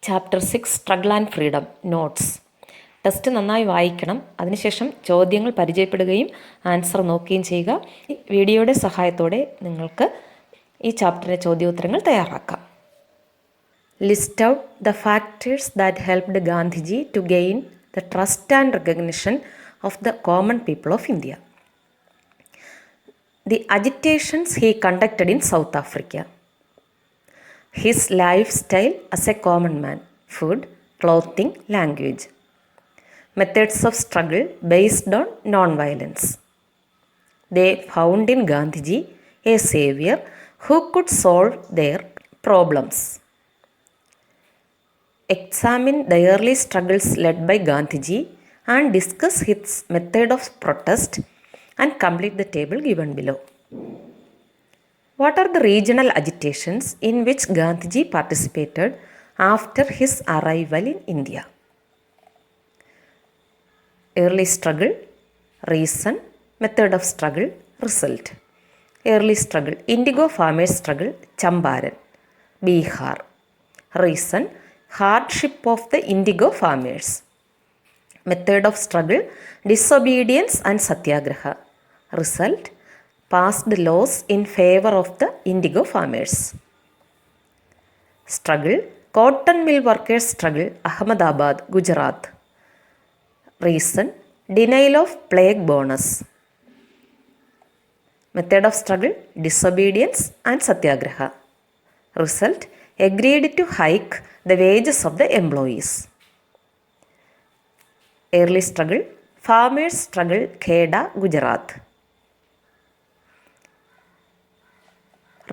Chapter 6 struggle and freedom notes. Test നന്നായി വായിക്കണം. അതിനുശേഷം ചോദ്യങ്ങൾ പരിചയപ്പെടുകയും ആൻസർ നോക്കുകയും ചെയ്യുക. വീഡിയോയുടെ സഹായത്തോടെ നിങ്ങൾക്ക് ഈ ചാപ്റ്ററിലെ ചോദ്യോത്തരങ്ങൾ തയ്യാറാക്കാം. List out the factors that helped Gandhiji to gain the trust and recognition of the common people of India. The agitations he conducted in South Africa. His lifestyle as a common man, food, clothing, language. Methods of struggle based on non-violence. They found in Gandhiji a savior who could solve their problems. Examine the early struggles led by Gandhiji and discuss his method of protest and complete the table given below. What are the regional agitations in which Gandhiji participated after his arrival in India? Early struggle, reason, method of struggle, result. Early struggle, indigo farmers struggle, Champaran, Bihar. Reason, hardship of the indigo farmers. Method of struggle, disobedience and satyagraha. Result, passed laws in favor of the indigo farmers. Struggle, cotton mill workers struggle, Ahmedabad, Gujarat. Reason, denial of plague bonus. Method of struggle, disobedience and satyagraha. Result, agreed to hike the wages of the employees. Early struggle, farmers struggle, Kheda, Gujarat.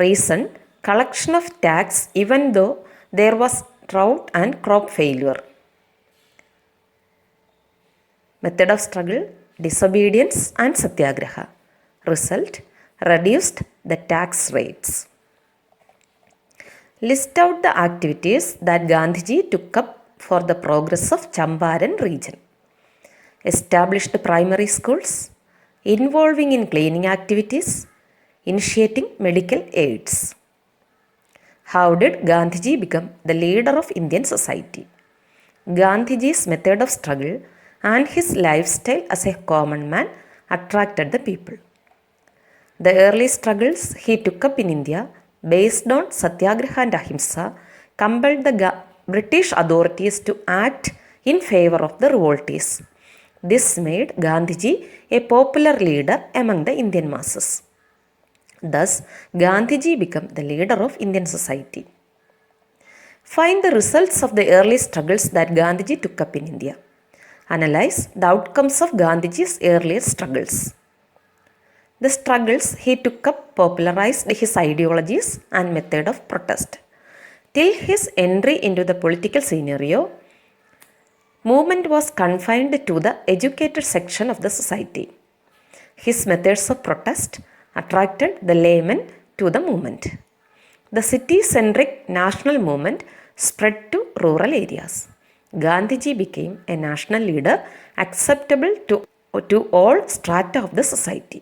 Reason, collection of tax even though there was drought and crop failure. Method of struggle, disobedience and satyagraha. Result, reduced the tax rates. List out the activities that Gandhiji took up for the progress of Champaran region. Established primary schools, involving in cleaning activities, initiating medical aids. How did Gandhiji become the leader of Indian society? Gandhiji's method of struggle and his lifestyle as a common man attracted the people. The early struggles he took up in India based on Satyagraha and Ahimsa compelled the British authorities to act in favor of the revoltees. This made Gandhiji a popular leader among the Indian masses. Thus, Gandhiji became the leader of Indian society. Find the results of the early struggles that Gandhiji took up in India. Analyze the outcomes of Gandhiji's earlier struggles. The struggles he took up popularized his ideologies and method of protest. Till his entry into the political scenario, movement was confined to the educated section of the society. His methods of protest attracted the laymen to the movement. The city-centric national movement spread to rural areas. Gandhiji became a national leader acceptable to all strata of the society.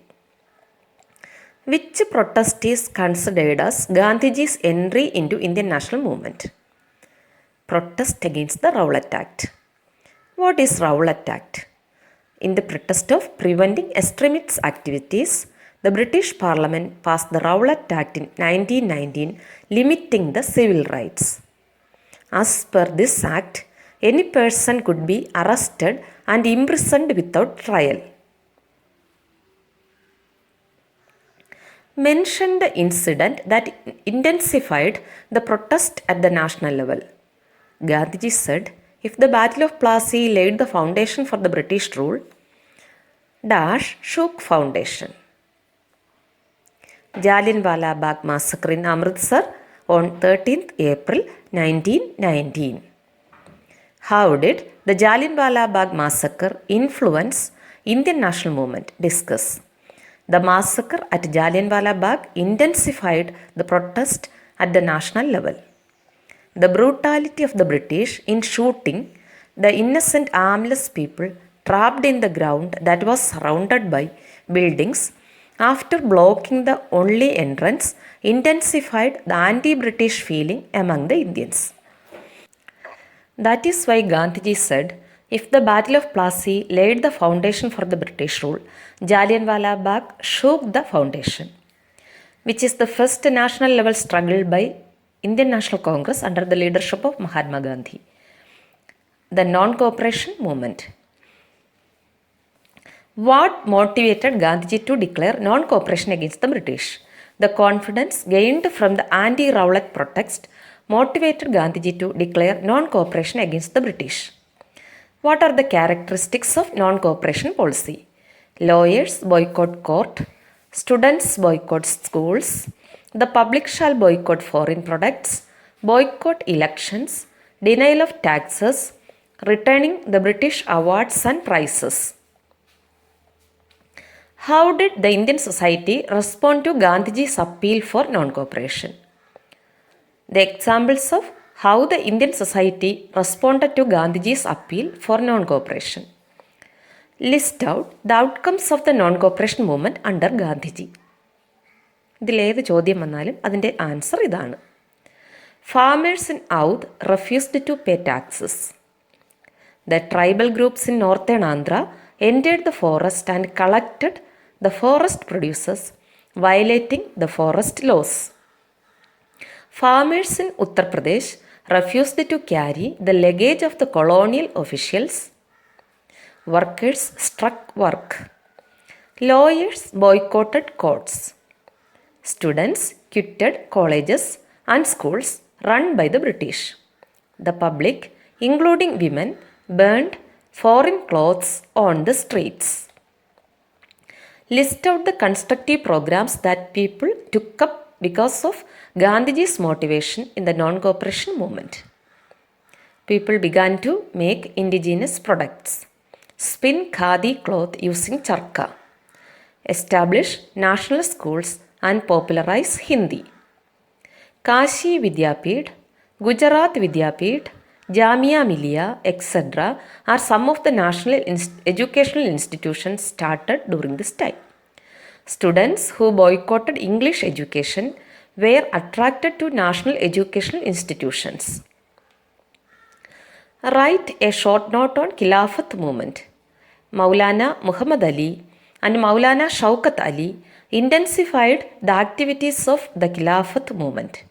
Which protest is considered as Gandhiji's entry into Indian national movement? Protest against the Rowlatt Act. What is Rowlatt Act? In the protest of preventing extremist activities, the British Parliament passed the Rowlatt Act in 1919, limiting the civil rights. As per this act, any person could be arrested and imprisoned without trial. Mention the incident that intensified the protest at the national level. Gandhiji said, if the Battle of Plassey laid the foundation for the British rule, dash shook foundation. Jalimbala Massacre in Amritsar on 13th April 1919. How did the Jalimbala Massacre influence Indian national movement? Discuss. The massacre at Jalianwala Bagh intensified the protest at the national level. The brutality of the British in shooting the innocent armless people trapped in the ground that was surrounded by buildings after blocking the only entrance intensified the anti-British feeling among the Indians. That is why Gandhiji said, if the Battle of Plassey laid the foundation for the British rule, Jalimbala Bagh shook the foundation, which is the first national level struggle by Indian National Congress under the leadership of Mahatma Gandhi. The non-cooperation movement. What motivated Gandhiji to declare non-cooperation against the British? The confidence gained from the anti-Rowlatt protest motivated Gandhiji to declare non-cooperation against the British. What are the characteristics of non-cooperation policy? Lawyers boycott court, students boycott schools, the public shall boycott foreign products, boycott elections, denial of taxes, returning the British awards and prizes. How did the Indian society respond to Gandhiji's appeal for non-cooperation? The examples of how the Indian society responded to Gandhiji's appeal for non-cooperation. List out the outcomes of the non-cooperation movement under Gandhiji. ഇതിലേത് ചോദ്യം വന്നാലും അതിൻ്റെ answer ഇതാണ്. Farmers in Oudh refused to pay taxes. The tribal groups in northern Andhra entered the forest and collected the forest produces, violating the forest laws. Farmers in Uttar Pradesh refused to carry the luggage of the colonial officials. Workers struck work. Lawyers boycotted courts. Students quitted colleges and schools run by the British. The public, including women, burned foreign clothes on the streets. List out the constructive programs that people took up because of Gandhiji's motivation in the non-cooperation movement. People began to make indigenous products, spin khadi cloth using charka, establish national schools and popularize Hindi. Kashi Vidyapith, Gujarat Vidyapith, Jamia Millia, etc. are some of the national educational institutions started during this time. Students who boycotted English education were attracted to national educational institutions. Write a short note on Khilafat Moment. Maulana Muhammad Ali and Maulana Shaukat Ali intensified the activities of the Khilafat Movement.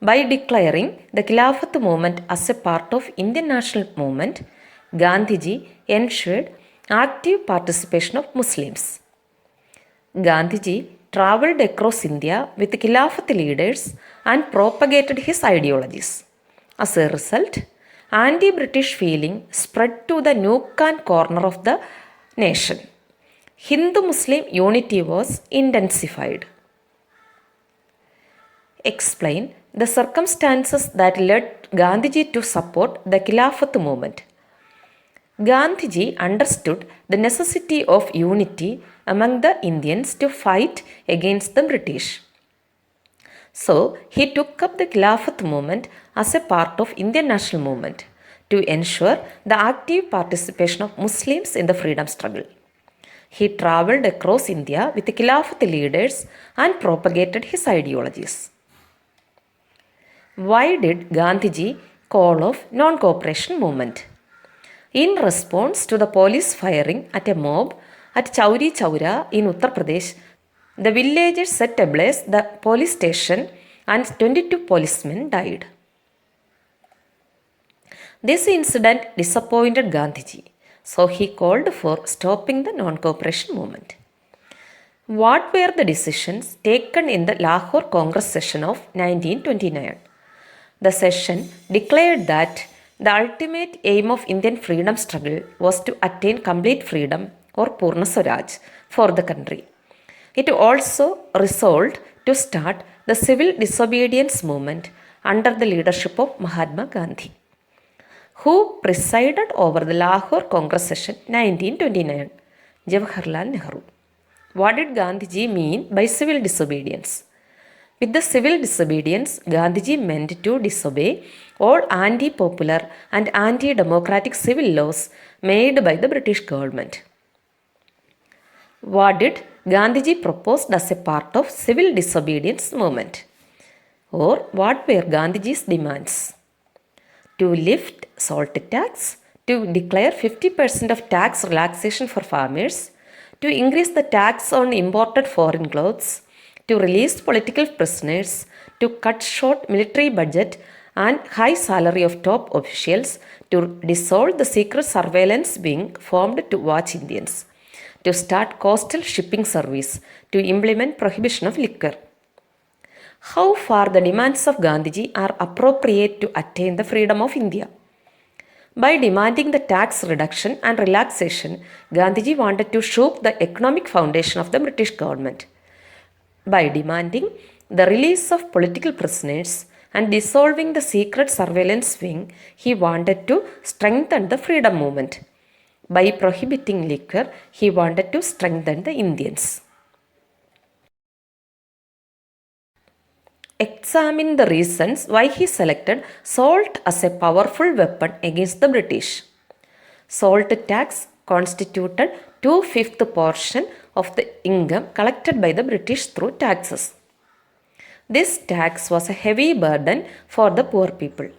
By declaring the Khilafat Movement as a part of Indian national movement, Gandhiji ensured active participation of Muslims. Gandhiji travelled across India with Khilafat leaders and propagated his ideologies. As a result, anti-British feeling spread to the nook and corner of the nation. Hindu-Muslim unity was intensified. Explain the circumstances that led Gandhiji to support the Khilafat movement. Gandhiji understood the necessity of unity among the Indians to fight against the British. So, he took up the Khilafat movement as a part of Indian national movement to ensure the active participation of Muslims in the freedom struggle. He travelled across India with the Khilafat leaders and propagated his ideologies. Why did Gandhiji call off non-cooperation movement? In response to the police firing at a mob at Chauri Chaura in Uttar Pradesh, the villagers set ablaze the police station and 22 policemen died. This incident disappointed Gandhiji, so he called for stopping the non-cooperation movement. What were the decisions taken in the Lahore Congress session of 1929? The session declared that the ultimate aim of Indian freedom struggle was to attain complete freedom or Purna Swaraj for the country. It also resolved to start the civil disobedience movement under the leadership of Mahatma Gandhi, who presided over the Lahore Congress session 1929, Jawaharlal Nehru. What did Gandhiji mean by civil disobedience? With the civil disobedience, Gandhiji meant to disobey all anti-popular and anti-democratic civil laws made by the British government. What did Gandhiji propose as a part of civil disobedience movement? Or what were Gandhiji's demands? To lift salt tax, to declare 50% of tax relaxation for farmers, to increase the tax on imported foreign clothes, to release political prisoners, to cut short military budget and high salary of top officials, to dissolve the secret surveillance wing formed to watch Indians, to start coastal shipping service, to implement prohibition of liquor. How far the demands of Gandhiji are appropriate to attain the freedom of India? By demanding the tax reduction and relaxation, Gandhiji wanted to shook the economic foundation of the British government. By demanding the release of political prisoners and dissolving the secret surveillance wing, he wanted to strengthen the freedom movement. By prohibiting liquor, he wanted to strengthen the Indians. Examine the reasons why he selected salt as a powerful weapon against the British. Salt tax constituted 2/5 portion of the income collected by the British through taxes. This tax was a heavy burden for the poor people.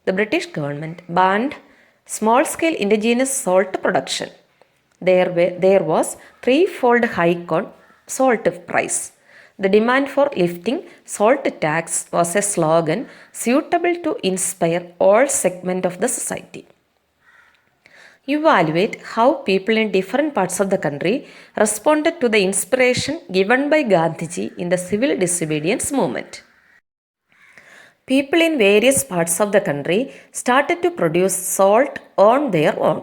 The British government banned small-scale indigenous salt production. There was threefold hike on salt price. The demand for lifting salt tax was a slogan suitable to inspire all segments of the society. Evaluate how people in different parts of the country responded to the inspiration given by Gandhiji in the civil disobedience movement. People in various parts of the country started to produce salt on their own,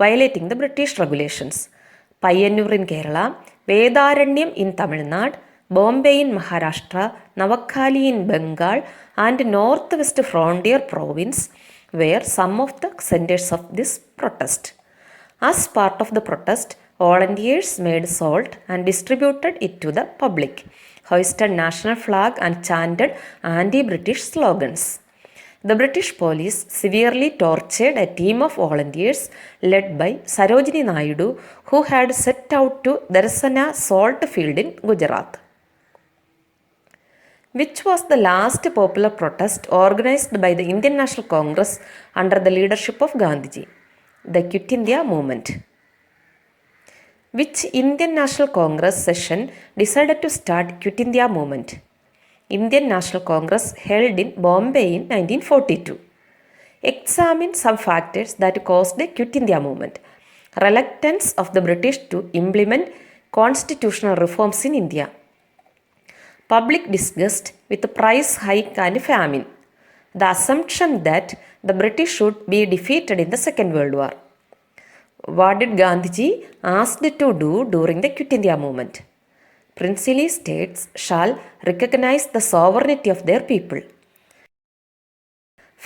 violating the British regulations. Payyanur in Kerala, Vedaranyam in Tamil Nadu, Bombay in Maharashtra, Navakhali in Bengal, and Northwest Frontier Province were some of the centers of this protest. As part of the protest, volunteers made salt and distributed it to the public, hoisted national flag and chanted anti-British slogans. The British police severely tortured a team of volunteers led by Sarojini Naidu, who had set out to Darsana salt field in Gujarat. Which was the last popular protest organized by the Indian National Congress under the leadership of Gandhiji? The Cutindia Movement. Which Indian National Congress session decided to start Cutindia Movement? Indian National Congress held in Bombay in 1942. Examine some factors that caused the Cutindia Movement. Reluctance of the British to implement constitutional reforms in India. Public disgust with the price hike and famine. The assumption that the British should be defeated in the Second World War. What did Gandhiji asked to do during the Cutindia Movement? Princely states shall recognize the sovereignty of their people.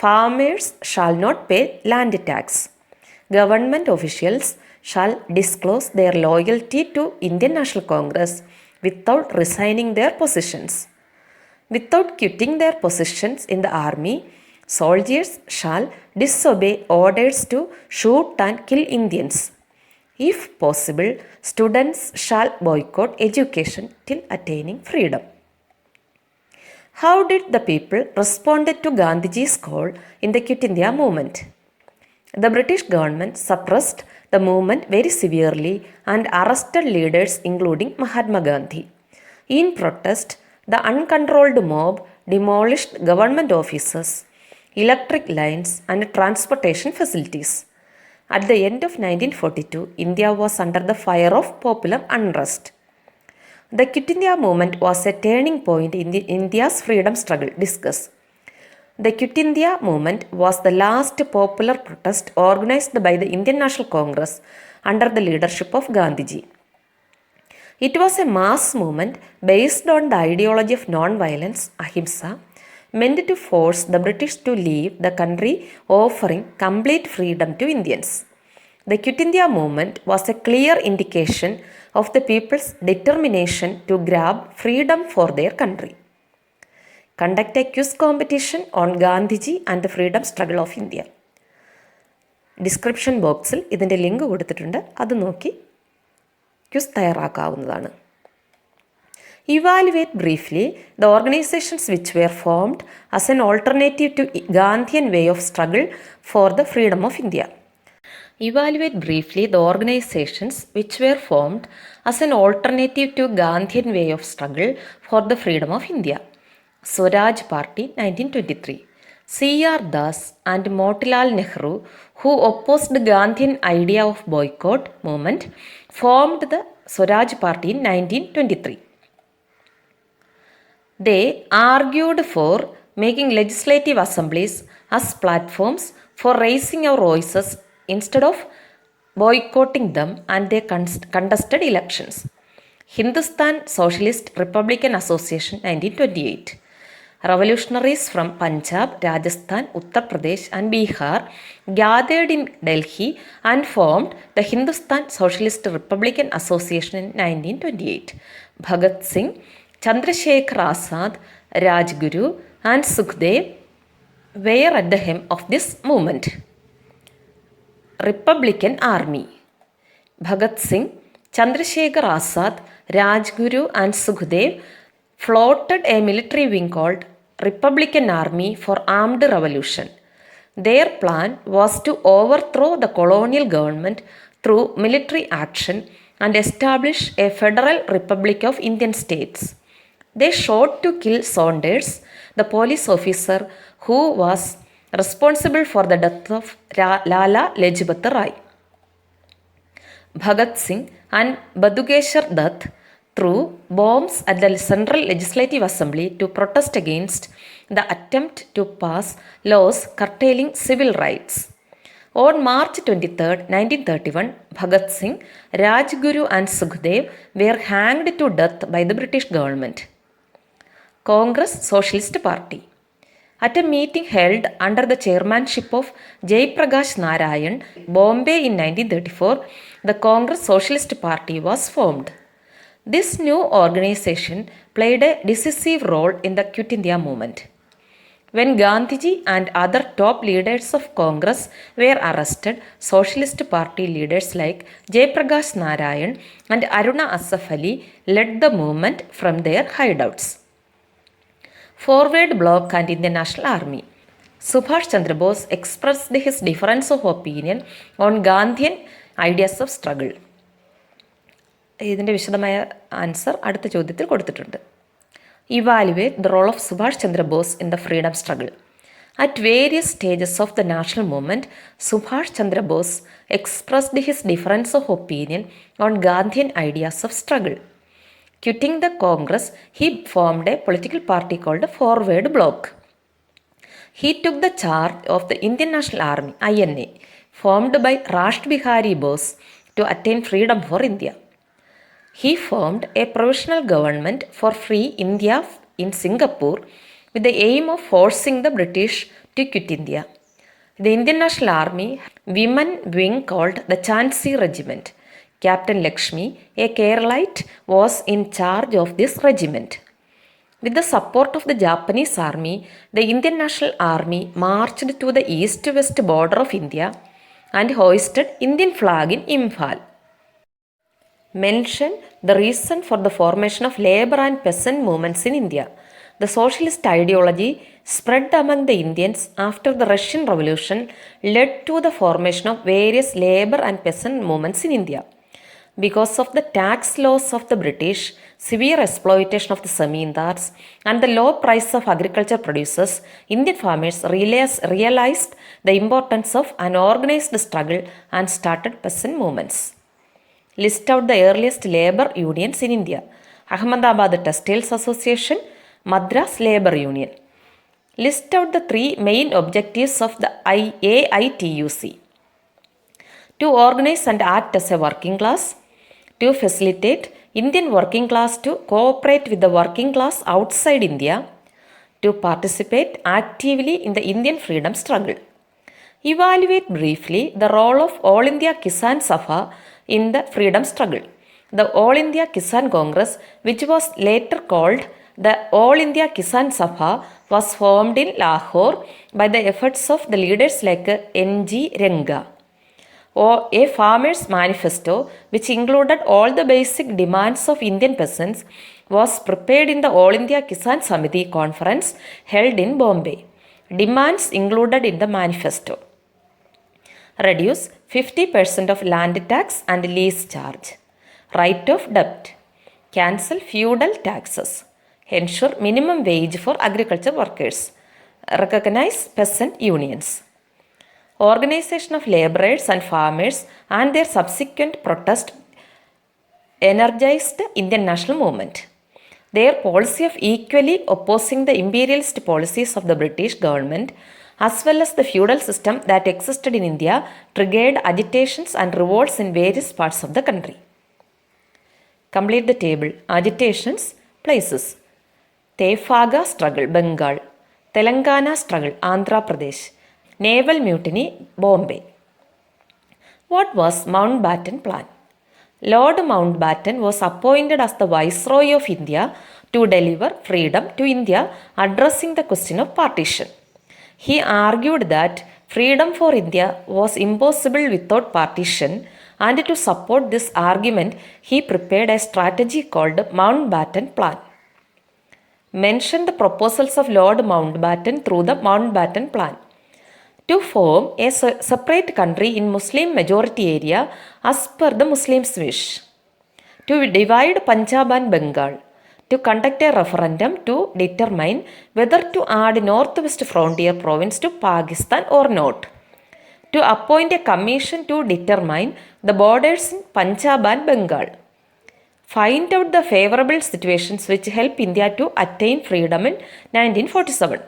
Farmers shall not pay land tax. Government officials shall disclose their loyalty to Indian National Congress without resigning their positions. Without quitting their positions in the army, soldiers shall disobey orders to shoot and kill Indians. If possible, students shall boycott education till attaining freedom. How did the people respond to Gandhiji's call in the Cutindia Movement? The British government suppressed the movement very severely and arrested leaders including Mahatma Gandhi. In protest, the uncontrolled mob demolished government offices, electric lines and transportation facilities. At the end of 1942, India was under the fire of popular unrest. The Cutindia Movement was a turning point in India's freedom struggle. Discuss. The Cutindia Movement was the last popular protest organized by the Indian National Congress under the leadership of Gandhiji. It was a mass movement based on the ideology of non-violence, ahimsa, meant to force the British to leave the country, offering complete freedom to Indians. The Cutindia Movement was a clear indication of the people's determination to grab freedom for their country. Conduct a quiz competition on Gandhiji and the freedom struggle of India. Description ബോക്സിൽ ഇതിൻ്റെ link കൊടുത്തിട്ടുണ്ട്, അത് നോക്കി quiz തയ്യാറാക്കാവുന്നതാണ്. Evaluate briefly the organizations which were formed as an alternative to Gandhian way of struggle for the freedom of India. Evaluate briefly the organizations which were formed as an alternative to Gandhian way of struggle for the freedom of India. Swaraj Party 1923. C.R. Das and Motilal Nehru, who opposed the Gandhian idea of boycott movement, formed the Swaraj Party in 1923. They argued for making legislative assemblies as platforms for raising our voices instead of boycotting them, and they contested elections. Hindustan Socialist Republican Association 1928. Revolutionaries from Punjab, Rajasthan, Uttar Pradesh and Bihar gathered in Delhi and formed the Hindustan Socialist Republican Association in 1928. Bhagat Singh, Chandrasekhar Azad, Rajguru and Sukhdev were at the helm of this movement. Republican Army. Bhagat Singh, Chandrasekhar Azad, Rajguru and Sukhdev floated a military wing called Republican Army for Armed Revolution. Their plan was to overthrow the colonial government through military action and establish a federal republic of Indian states. They sought to kill Saunders, the police officer who was responsible for the death of Lala Lajpat Rai. Bhagat Singh and Badugeshwar Dutt threw bombs at the Central Legislative Assembly to protest against the attempt to pass laws curtailing civil rights. On March 23, 1931, Bhagat Singh, Rajguru and Sukhdev were hanged to death by the British government. Congress Socialist Party. At a meeting held under the chairmanship of Jayaprakash Narayan, Bombay in 1934, the Congress Socialist Party was formed. This new organization played a decisive role in the Cutindia Movement. When Gandhiji and other top leaders of Congress were arrested, Socialist Party leaders like Jayaprakash Narayan and Aruna Asaf Ali led the movement from their hideouts. Forward Bloc and Indian National Army. Subhash Chandra Bose expressed his difference of opinion on Gandhian ideas of struggle. ഇതിൻ്റെ വിശദമായ answer അടുത്ത ചോദ്യത്തിൽ കൊടുത്തിട്ടുണ്ട്. Evaluate the role of Subhash Chandra Bose in the freedom struggle. At various stages of the national movement, Subhash Chandra Bose expressed his difference of opinion on Gandhian ideas of struggle. Quitting the Congress, he formed a political party called Forward Bloc. He took the charge of the Indian National Army, INA, formed by Rash Bihari Bose to attain freedom for India. He formed a provisional government for free India in Singapore with the aim of forcing the British to quit India. The Indian National Army women wing called the Sceince Regiment. Captain Lakshmi, a Keralite, was in charge of this regiment. With the support of the Japanese army, the Indian National Army marched to the east-west border of India and hoisted Indian flag in Imphal. Mention the reason for the formation of labor and peasant movements in India. The socialist ideology spread among the Indians after the Russian Revolution led to the formation of various labor and peasant movements in India. Because of the tax laws of the British, severe exploitation of the zamindars, and the low price of agriculture produces, Indian farmers realized the importance of an organized struggle and started peasant movements. List out the earliest labor unions in India. Ahmedabad Textiles Association, Madras Labor Union. List out the three main objectives of the AITUC. To organize and act as a working class, to facilitate Indian working class to cooperate with the working class outside India, to participate actively in the Indian freedom struggle. Evaluate briefly the role of All India Kisan Sabha in the freedom struggle. The All India Kisan Congress, which was later called the All India Kisan Sabha, was formed in Lahore by the efforts of the leaders like N.G. Ranga. A farmer's manifesto which included all the basic demands of Indian peasants was prepared in the All India Kisan Samiti conference held in Bombay. Demands included in the manifesto: reduce 50% of land tax and lease charge, write off debt, cancel feudal taxes, ensure minimum wage for agriculture workers, recognize peasant unions. Organization of laborers and farmers and their subsequent protest energized Indian national movement. Their policy of equally opposing the imperialist policies of the British government as well as the feudal system that existed in India triggered agitations and revolts in various parts of the country. Complete the table. Agitations, places: Tefaga struggle, Bengal; Telangana struggle, Andhra Pradesh; Naval mutiny, Bombay. What was Mountbatten Plan? Lord Mountbatten was appointed as the Viceroy of India to deliver freedom to India, addressing the question of partition. He argued that freedom for India was impossible without partition, and to support this argument, he prepared a strategy called Mountbatten Plan. Mention the proposals of Lord Mountbatten through the Mountbatten Plan: to form a separate country in Muslim majority area as per the Muslims' wish, to divide Punjab and Bengal, to conduct a referendum to determine whether to add northwest frontier province to Pakistan or not, to appoint a commission to determine the borders in Punjab and Bengal. Find out the favorable situations which help India to attain freedom in 1947.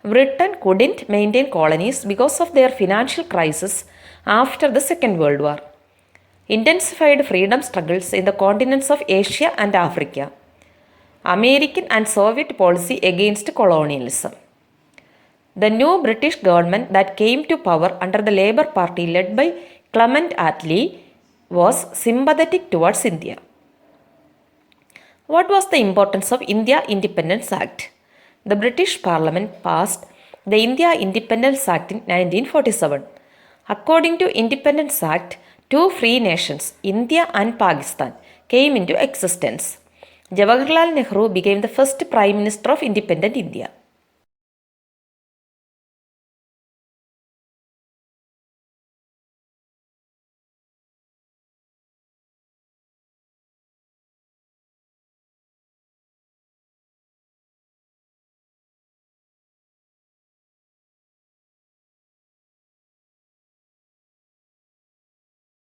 Britain couldn't maintain colonies because of their financial crisis after the Second World War. Intensified freedom struggles in the continents of Asia and Africa. American and Soviet policy against colonialism. The new British government that came to power under the Labour Party led by Clement Attlee was sympathetic towards India. What was the importance of India Independence Act? The British Parliament passed the India Independence Act in 1947. According to Independence Act, two free nations, India and Pakistan, came into existence. Jawaharlal Nehru became the first Prime Minister of independent India.